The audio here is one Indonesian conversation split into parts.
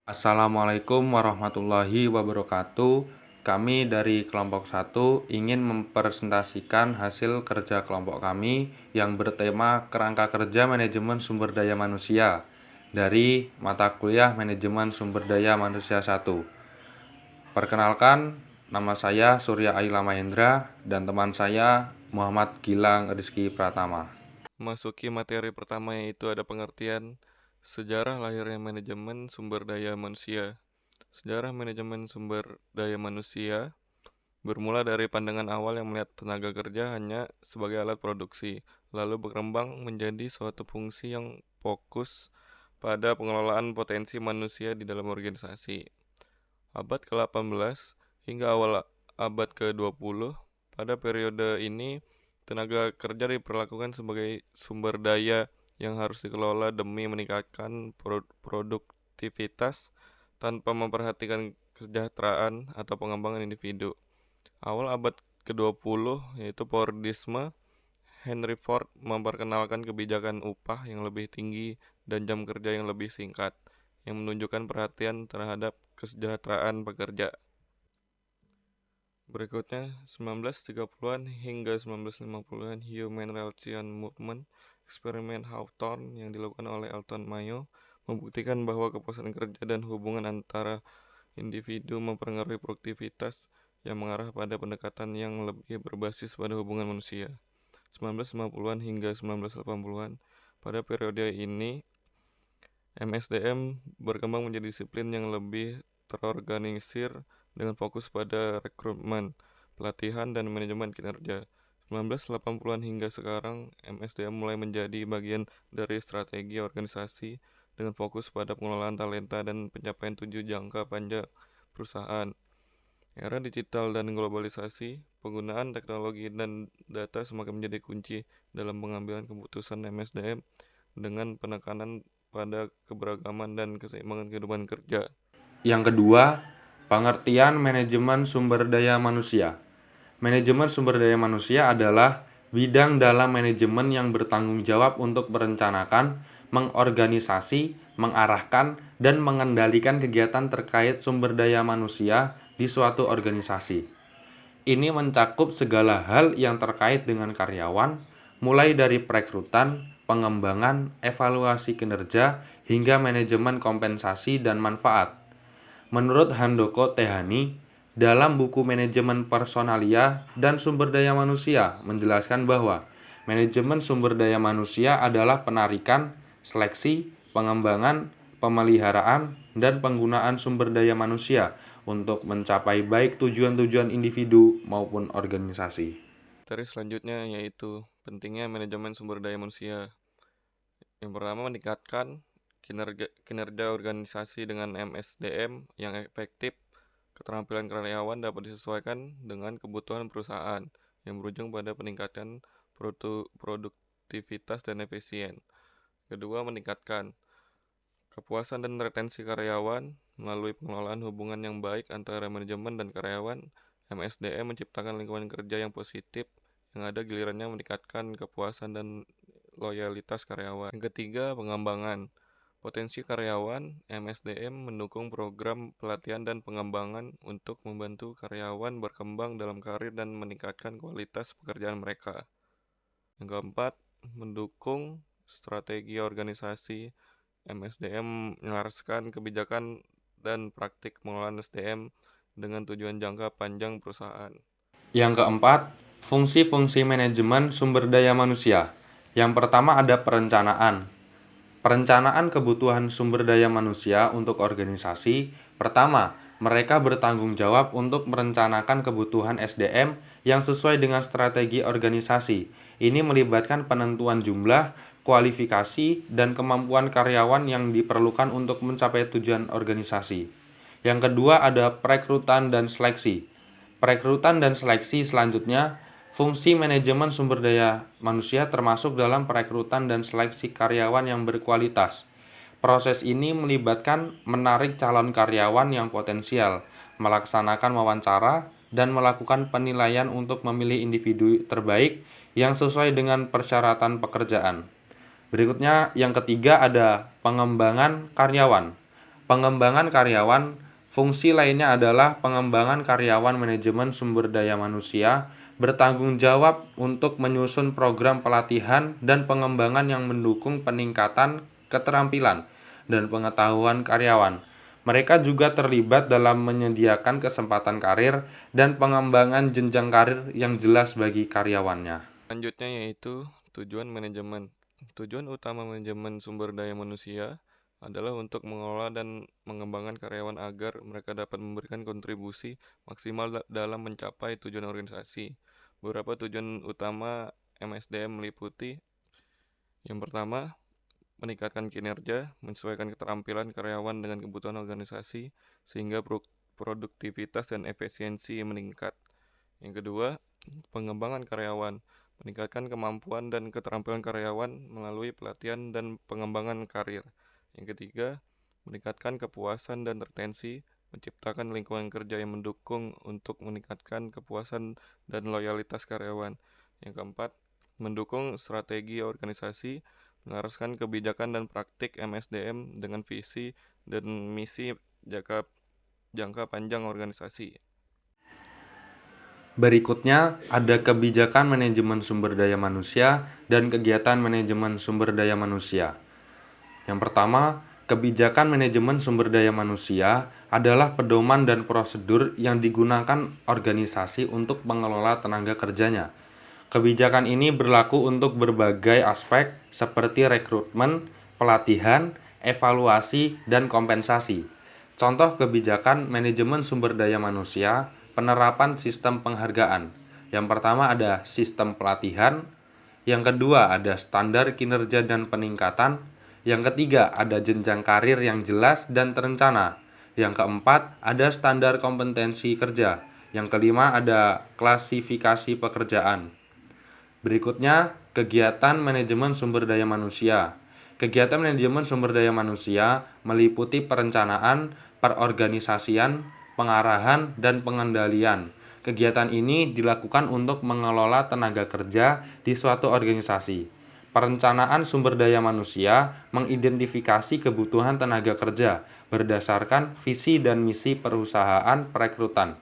Assalamualaikum warahmatullahi wabarakatuh. Kami dari kelompok 1 ingin mempresentasikan hasil kerja kelompok kami yang bertema Kerangka Kerja Manajemen Sumber Daya Manusia dari mata kuliah Manajemen Sumber Daya Manusia 1. Perkenalkan, nama saya Surya Aila Mahendra dan teman saya Muhammad Gilang Rizky Pratama. Masuki materi pertama, yaitu ada pengertian sejarah lahirnya manajemen sumber daya manusia. Sejarah manajemen sumber daya manusia bermula dari pandangan awal yang melihat tenaga kerja hanya sebagai alat produksi, lalu berkembang menjadi suatu fungsi yang fokus pada pengelolaan potensi manusia di dalam organisasi. Abad ke-18 hingga awal abad ke-20, pada periode ini tenaga kerja diperlakukan sebagai sumber daya yang harus dikelola demi meningkatkan produktivitas tanpa memperhatikan kesejahteraan atau pengembangan individu. Awal abad ke-20, yaitu Fordisme, Henry Ford memperkenalkan kebijakan upah yang lebih tinggi dan jam kerja yang lebih singkat, yang menunjukkan perhatian terhadap kesejahteraan pekerja. Berikutnya, 1930-an hingga 1950-an Human Relations Movement, eksperimen Hawthorne yang dilakukan oleh Elton Mayo membuktikan bahwa kepuasan kerja dan hubungan antara individu mempengaruhi produktivitas yang mengarah pada pendekatan yang lebih berbasis pada hubungan manusia. 1950-an hingga 1980-an, pada periode ini MSDM berkembang menjadi disiplin yang lebih terorganisir dengan fokus pada rekrutmen, pelatihan, dan manajemen kinerja. 1980-an hingga sekarang, MSDM mulai menjadi bagian dari strategi organisasi dengan fokus pada pengelolaan talenta dan pencapaian tujuan jangka panjang perusahaan. Era digital dan globalisasi, penggunaan teknologi dan data semakin menjadi kunci dalam pengambilan keputusan MSDM dengan penekanan pada keberagaman dan keseimbangan kehidupan kerja. Yang kedua, pengertian manajemen sumber daya manusia. Manajemen sumber daya manusia adalah bidang dalam manajemen yang bertanggung jawab untuk merencanakan, mengorganisasi, mengarahkan, dan mengendalikan kegiatan terkait sumber daya manusia di suatu organisasi. Ini mencakup segala hal yang terkait dengan karyawan, mulai dari perekrutan, pengembangan, evaluasi kinerja, hingga manajemen kompensasi dan manfaat. Menurut Handoko Tehani, dalam buku Manajemen Personalia dan Sumber Daya Manusia menjelaskan bahwa manajemen sumber daya manusia adalah penarikan, seleksi, pengembangan, pemeliharaan, dan penggunaan sumber daya manusia untuk mencapai baik tujuan-tujuan individu maupun organisasi. Materi selanjutnya yaitu pentingnya manajemen sumber daya manusia. Yang pertama, meningkatkan kinerja organisasi dengan MSDM yang efektif. Keterampilan karyawan dapat disesuaikan dengan kebutuhan perusahaan yang berujung pada peningkatan produktivitas dan efisien. Kedua, meningkatkan kepuasan dan retensi karyawan melalui pengelolaan hubungan yang baik antara manajemen dan karyawan. MSDM menciptakan lingkungan kerja yang positif yang ada gilirannya meningkatkan kepuasan dan loyalitas karyawan. Yang ketiga, pengembangan potensi karyawan. MSDM mendukung program pelatihan dan pengembangan untuk membantu karyawan berkembang dalam karir dan meningkatkan kualitas pekerjaan mereka. Yang keempat, mendukung strategi organisasi. MSDM menyelaraskan kebijakan dan praktik pengelolaan SDM dengan tujuan jangka panjang perusahaan. Yang keempat, fungsi-fungsi manajemen sumber daya manusia. Yang pertama ada perencanaan. Perencanaan kebutuhan sumber daya manusia untuk organisasi. Pertama, mereka bertanggung jawab untuk merencanakan kebutuhan SDM yang sesuai dengan strategi organisasi. Ini melibatkan penentuan jumlah, kualifikasi, dan kemampuan karyawan yang diperlukan untuk mencapai tujuan organisasi. Yang kedua ada perekrutan dan seleksi. Perekrutan dan seleksi selanjutnya, fungsi manajemen sumber daya manusia termasuk dalam perekrutan dan seleksi karyawan yang berkualitas. Proses ini melibatkan menarik calon karyawan yang potensial, melaksanakan wawancara, dan melakukan penilaian untuk memilih individu terbaik yang sesuai dengan persyaratan pekerjaan. Berikutnya, yang ketiga ada pengembangan karyawan. Pengembangan karyawan. Fungsi lainnya adalah pengembangan karyawan. Manajemen sumber daya manusia bertanggung jawab untuk menyusun program pelatihan dan pengembangan yang mendukung peningkatan keterampilan dan pengetahuan karyawan. Mereka juga terlibat dalam menyediakan kesempatan karir dan pengembangan jenjang karir yang jelas bagi karyawannya. Selanjutnya yaitu tujuan manajemen. Tujuan utama manajemen sumber daya manusia adalah untuk mengelola dan mengembangkan karyawan agar mereka dapat memberikan kontribusi maksimal dalam mencapai tujuan organisasi. Beberapa tujuan utama MSDM meliputi: yang pertama, meningkatkan kinerja, menyesuaikan keterampilan karyawan dengan kebutuhan organisasi sehingga produktivitas dan efisiensi meningkat. Yang kedua, pengembangan karyawan, meningkatkan kemampuan dan keterampilan karyawan melalui pelatihan dan pengembangan karir. Yang ketiga, meningkatkan kepuasan dan retensi, menciptakan lingkungan kerja yang mendukung untuk meningkatkan kepuasan dan loyalitas karyawan. Yang keempat, mendukung strategi organisasi, melaraskan kebijakan dan praktik MSDM dengan visi dan misi jangka panjang organisasi. Berikutnya ada kebijakan manajemen sumber daya manusia dan kegiatan manajemen sumber daya manusia. Yang pertama, kebijakan manajemen sumber daya manusia adalah pedoman dan prosedur yang digunakan organisasi untuk mengelola tenaga kerjanya. Kebijakan ini berlaku untuk berbagai aspek seperti rekrutmen, pelatihan, evaluasi, dan kompensasi. Contoh kebijakan manajemen sumber daya manusia, penerapan sistem penghargaan. Yang pertama ada sistem pelatihan, yang kedua ada standar kinerja dan peningkatan, yang ketiga ada jenjang karir yang jelas dan terencana, yang keempat ada standar kompetensi kerja, yang kelima ada klasifikasi pekerjaan. Berikutnya, kegiatan manajemen sumber daya manusia. Kegiatan manajemen sumber daya manusia meliputi perencanaan, perorganisasian, pengarahan, dan pengendalian. Kegiatan ini dilakukan untuk mengelola tenaga kerja di suatu organisasi. Perencanaan sumber daya manusia mengidentifikasi kebutuhan tenaga kerja berdasarkan visi dan misi perusahaan perekrutan.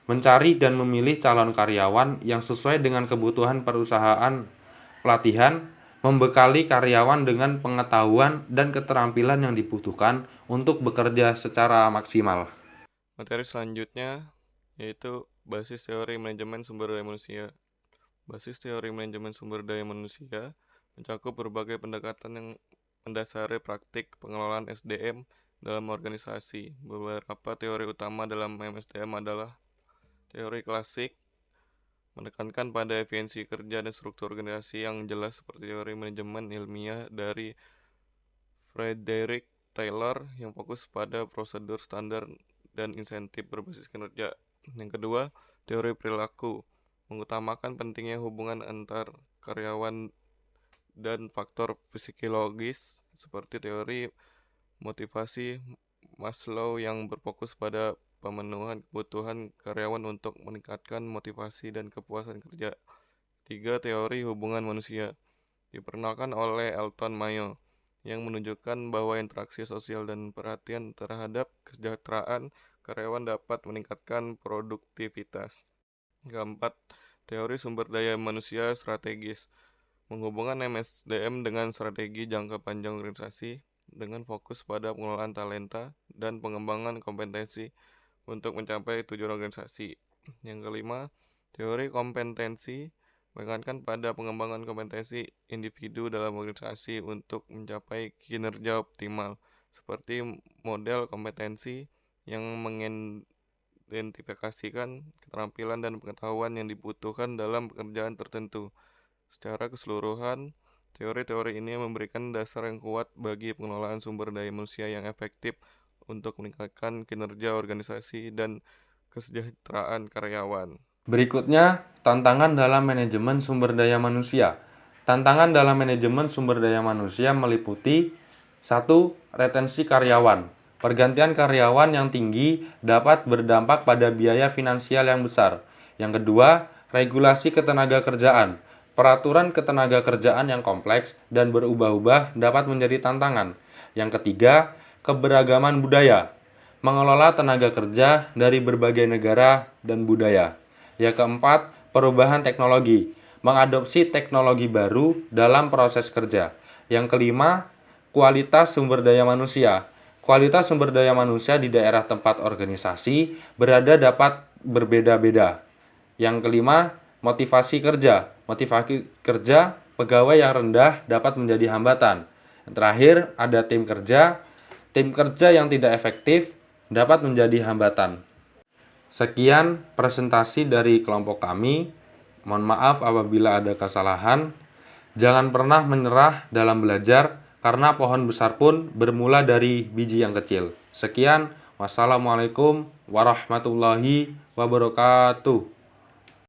Mencari dan memilih calon karyawan yang sesuai dengan kebutuhan perusahaan. Pelatihan membekali karyawan dengan pengetahuan dan keterampilan yang dibutuhkan untuk bekerja secara maksimal. Materi selanjutnya yaitu basis teori manajemen sumber daya manusia. Basis teori manajemen sumber daya manusia mencakup berbagai pendekatan yang mendasari praktik pengelolaan SDM dalam organisasi. Beberapa teori utama dalam MSDM adalah teori klasik, menekankan pada efisiensi kerja dan struktur organisasi yang jelas seperti teori manajemen ilmiah dari Frederick Taylor yang fokus pada prosedur standar dan insentif berbasis kinerja. Yang kedua, teori perilaku, mengutamakan pentingnya hubungan antar karyawan dan faktor psikologis seperti teori motivasi Maslow yang berfokus pada pemenuhan kebutuhan karyawan untuk meningkatkan motivasi dan kepuasan kerja. Tiga, teori hubungan manusia, diperkenalkan oleh Elton Mayo, yang menunjukkan bahwa interaksi sosial dan perhatian terhadap kesejahteraan karyawan dapat meningkatkan produktivitas. Keempat, teori sumber daya manusia strategis, menghubungkan MSDM dengan strategi jangka panjang organisasi dengan fokus pada pengelolaan talenta dan pengembangan kompetensi untuk mencapai tujuan organisasi. Yang kelima, teori kompetensi menekankan pada pengembangan kompetensi individu dalam organisasi untuk mencapai kinerja optimal, seperti model kompetensi yang mengidentifikasikan keterampilan dan pengetahuan yang dibutuhkan dalam pekerjaan tertentu. Secara keseluruhan, teori-teori ini memberikan dasar yang kuat bagi pengelolaan sumber daya manusia yang efektif untuk meningkatkan kinerja organisasi dan kesejahteraan karyawan. Berikutnya, tantangan dalam manajemen sumber daya manusia. Tantangan dalam manajemen sumber daya manusia meliputi 1. Retensi karyawan. Pergantian karyawan yang tinggi dapat berdampak pada biaya finansial yang besar. Yang kedua, regulasi ketenaga kerjaan. Peraturan ketenaga kerjaan yang kompleks dan berubah-ubah dapat menjadi tantangan. Yang ketiga, keberagaman budaya, mengelola tenaga kerja dari berbagai negara dan budaya. Yang keempat, perubahan teknologi, mengadopsi teknologi baru dalam proses kerja. Yang kelima, kualitas sumber daya manusia. Kualitas sumber daya manusia di daerah tempat organisasi berada dapat berbeda-beda. Yang kelima, motivasi kerja. Motivasi kerja pegawai yang rendah dapat menjadi hambatan. Yang terakhir, ada tim kerja. Tim kerja yang tidak efektif dapat menjadi hambatan. Sekian presentasi dari kelompok kami. Mohon maaf apabila ada kesalahan. Jangan pernah menyerah dalam belajar, karena pohon besar pun bermula dari biji yang kecil. Sekian, wassalamualaikum warahmatullahi wabarakatuh.